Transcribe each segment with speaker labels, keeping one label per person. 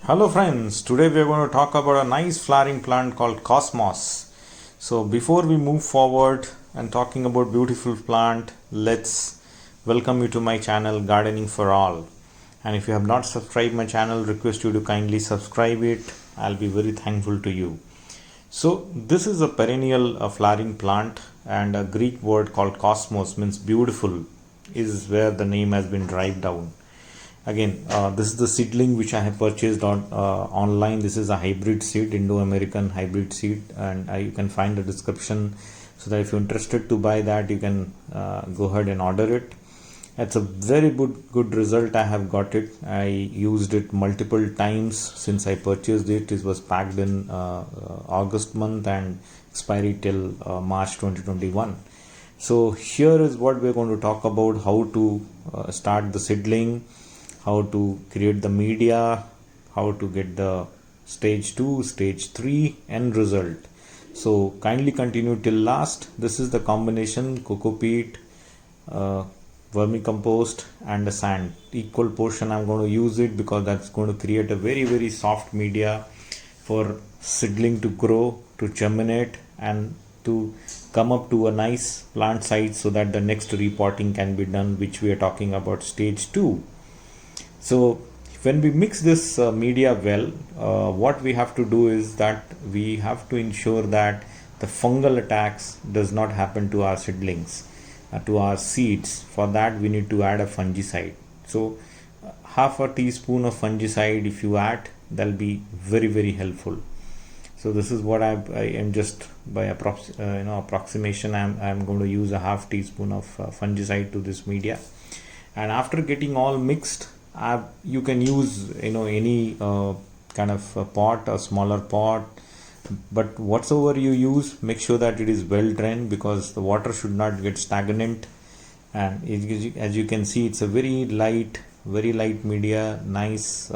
Speaker 1: Hello friends, today we are going to talk about a nice flowering plant called Cosmos. So before we move forward and talking about beautiful plant, let's welcome you to my channel Gardening for All. And if you have not subscribed my channel, request you to kindly subscribe it. I'll be very thankful to you. So this is a perennial flowering plant, and a Greek word called cosmos means beautiful is where the name has been derived down. Again, this is the seedling which I have purchased online. This is a hybrid seed, Indo-American hybrid seed, and you can find the description, so that if you're interested to buy that, you can go ahead and order it. It's a very good result. I have got it. I used it multiple times since I purchased it. It was packed in August month and expiry till March 2021. So here is what we're going to talk about: how to start the seedling, how to create the media, how to get the stage 2, stage 3 end result. So kindly continue till last. This is the combination: coco peat, vermicompost and the sand. Equal portion I'm going to use it, because that's going to create a very soft media for seedling to grow, to germinate, and to come up to a nice plant size, so that the next repotting can be done, which we are talking about stage 2. So when we mix this media well, what we have to do is that we have to ensure that the fungal attacks does not happen to our seedlings, to our seeds. For that we need to add a fungicide. So half a teaspoon of fungicide if you add, that'll be very helpful. So this is what I am, just by approximation, I'm going to use a half teaspoon of fungicide to this media. And after getting all mixed, you can use any kind of a pot, a smaller pot, but whatsoever you use, make sure that it is well drained, because the water should not get stagnant. And as you can see, it's a very light media, nice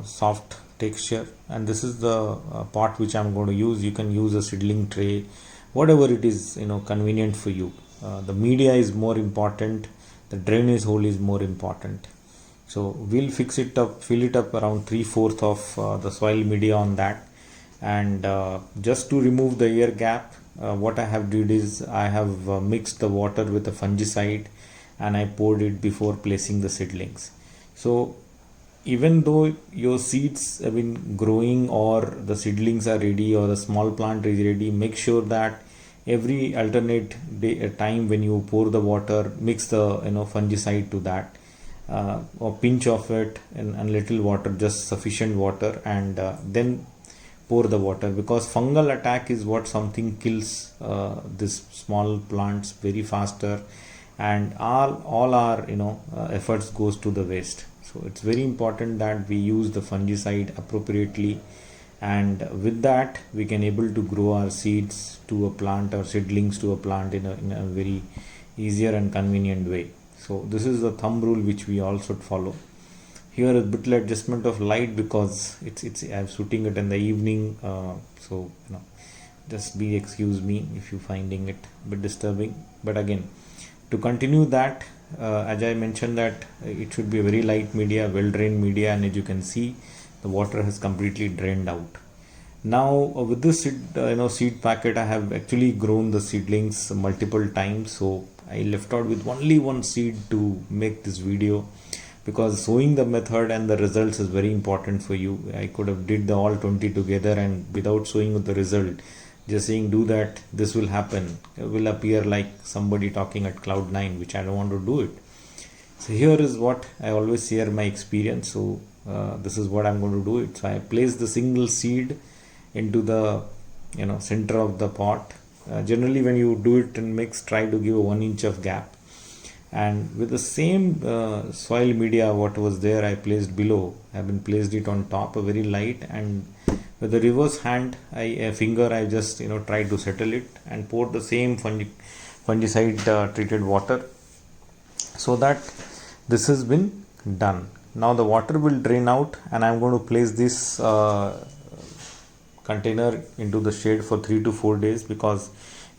Speaker 1: soft texture. And this is the pot which I'm going to use. You can use a seedling tray, whatever it is convenient for you. The media is more important, the drainage hole is more important. So we'll fix it up, fill it up around 3/4 of the soil media on that. And just to remove the air gap, what I have did is I have mixed the water with the fungicide, and I poured it before placing the seedlings. So even though your seeds have been growing, or the seedlings are ready, or the small plant is ready, make sure that every alternate day time when you pour the water, mix the fungicide to that, or pinch of it and little water, just sufficient water, and then pour the water, because fungal attack is what something kills this small plants very faster, and all our efforts goes to the waste. So it's very important that we use the fungicide appropriately, and with that we can able to grow our seeds to a plant, or seedlings to a plant, in a very easier and convenient way. So this is the thumb rule which we all should follow. Here is bit adjustment of light, because it's I'm shooting it in the evening, so just be excuse me if you finding it a bit disturbing. But again, to continue that, as I mentioned, that it should be a very light media, well drained media, and as you can see, the water has completely drained out. Now with this seed packet, I have actually grown the seedlings multiple times, so I left out with only one seed to make this video, because showing the method and the results is very important for you. I could have did the all 20 together, and without showing the result, just saying do that, this will happen, it will appear like somebody talking at cloud 9, which I don't want to do it. So here is what I always share my experience. So this is what I'm going to do it. So I place the single seed into the center of the pot. Generally when you do it in mix, try to give a 1 inch of gap, and with the same soil media what was there, I placed below, I have been placed it on top, a very light, and with the reverse hand, a finger, I just try to settle it, and pour the same fungicide treated water, so that this has been done. Now the water will drain out, and I'm going to place this container into the shade for 3 to 4 days, because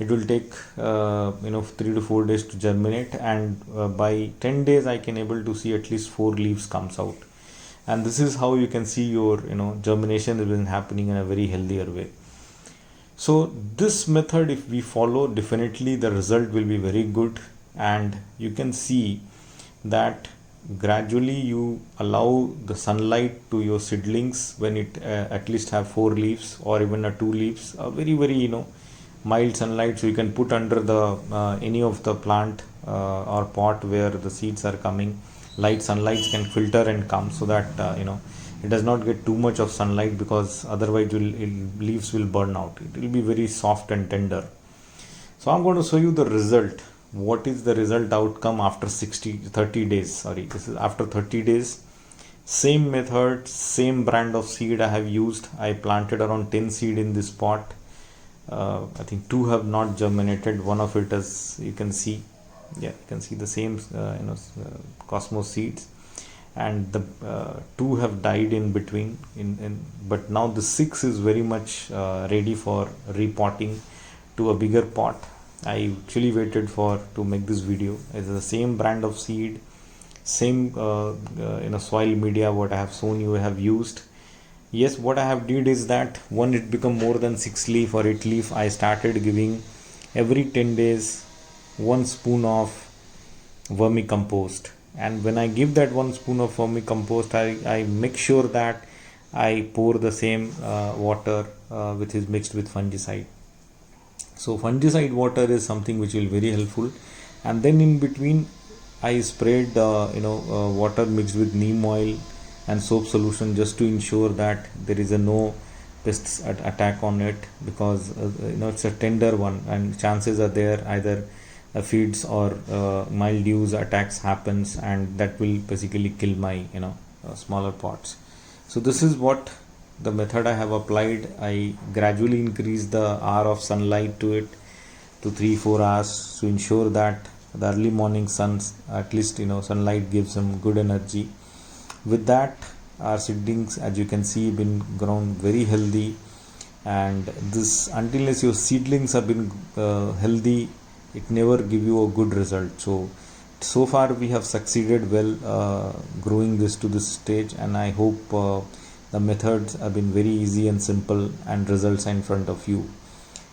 Speaker 1: it will take 3 to 4 days to germinate, and by 10 days I can able to see at least 4 leaves comes out. and this is how you can see your germination has been happening in a very healthier way. So this method, if we follow, definitely the result will be very good, and you can see that gradually you allow the sunlight to your seedlings when it at least have 4 leaves or even a 2 leaves, a very mild sunlight, so you can put under the any of the plant or pot where the seeds are coming. Light sunlight can filter and come, so that it does not get too much of sunlight, because otherwise leaves will burn out. It will be very soft and tender. So I'm going to show you the result. What is the result outcome after 30 days? Sorry, this is after 30 days. Same method, same brand of seed I have used. I planted around 10 seed in this pot. I think 2 have not germinated. One of it, as you can see, you can see the same Cosmos seeds, and the 2 have died in between. But now the 6 is very much ready for repotting to a bigger pot. I actually waited to make this video. It's the same brand of seed, same soil media what I have shown you I have used. Yes, what I have did is that when it become more than 6 leaf or 8 leaf, I started giving every 10 days 1 spoon of vermicompost. And when I give that 1 spoon of vermicompost, I make sure that I pour the same water which is mixed with fungicide. So fungicide water is something which will be very helpful. And then in between I sprayed water mixed with neem oil and soap solution, just to ensure that there is no pests attack on it, because it's a tender one and chances are there either feeds or mildews attacks happens, and that will basically kill my smaller pots. So this is what the method I have applied. I gradually increase the hour of sunlight to it to 3-4 hours to ensure that the early morning suns, at least sunlight gives some good energy. With that, our seedlings, as you can see, been grown very healthy, and this, unless your seedlings have been healthy, it never give you a good result. So far we have succeeded well growing this to this stage, and I hope the methods have been very easy and simple, and results are in front of you.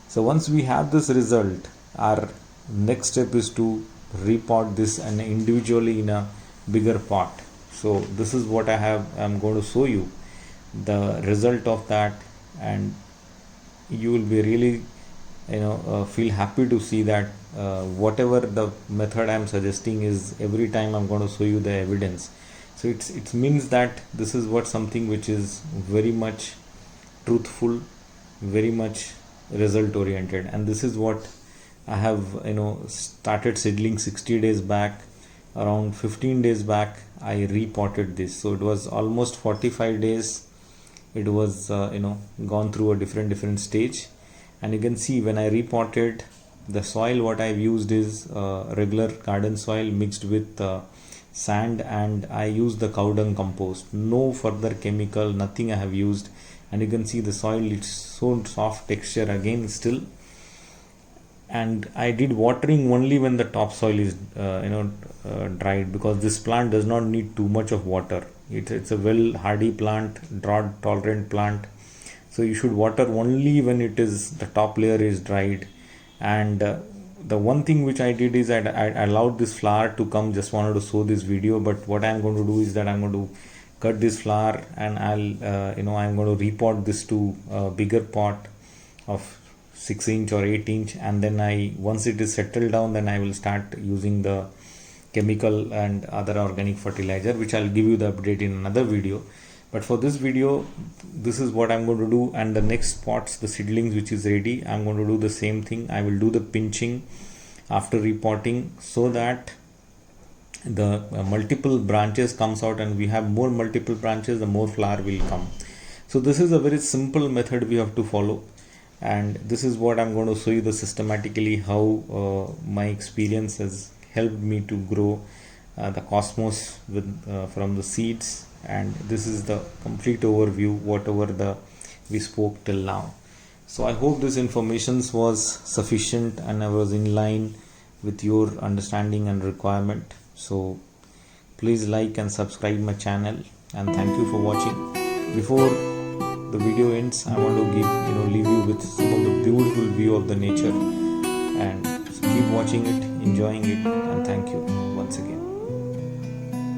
Speaker 1: So once we have this result, our next step is to repot this and individually in a bigger pot. So this is what I'm going to show you the result of that, and you will be really feel happy to see that whatever the method I'm suggesting is, every time I'm going to show you the evidence. So it means that this is what something which is very much truthful, very much result oriented, and this is what I have started seedling 60 days back. Around 15 days back I repotted this, so it was almost 45 days it was gone through a different stage. And you can see when I repotted, the soil what I've used is regular garden soil mixed with sand, and I used the cow dung compost. No further chemical, nothing I have used. And you can see the soil, it's so soft texture again still. And I did watering only when the topsoil is dried, because this plant does not need too much of water. It's a well hardy plant, drought tolerant plant, so you should water only when the top layer is dried. And the one thing which I did is I allowed this flower to come. Just wanted to show this video, but what I'm going to do is that I'm going to cut this flower, and I'm going to repot this to a bigger pot of 6-inch or 8-inch, and then once it is settled down, then I will start using the chemical and other organic fertilizer, which I'll give you the update in another video. But for this video, this is what I'm going to do. And the next pots, the seedlings which is ready, I'm going to do the same thing. I will do the pinching after repotting, so that the multiple branches comes out, and we have more multiple branches, the more flower will come. So this is a very simple method we have to follow, and this is what I'm going to show you systematically how my experience has helped me to grow the Cosmos from the seeds. And this is the complete overview whatever we spoke till now. So I hope this information was sufficient and I was in line with your understanding and requirement. So please like and subscribe my channel. and thank you for watching. Before the video ends, I want to leave you with some of the beautiful view of the nature, and keep watching it, enjoying it, and thank you once again.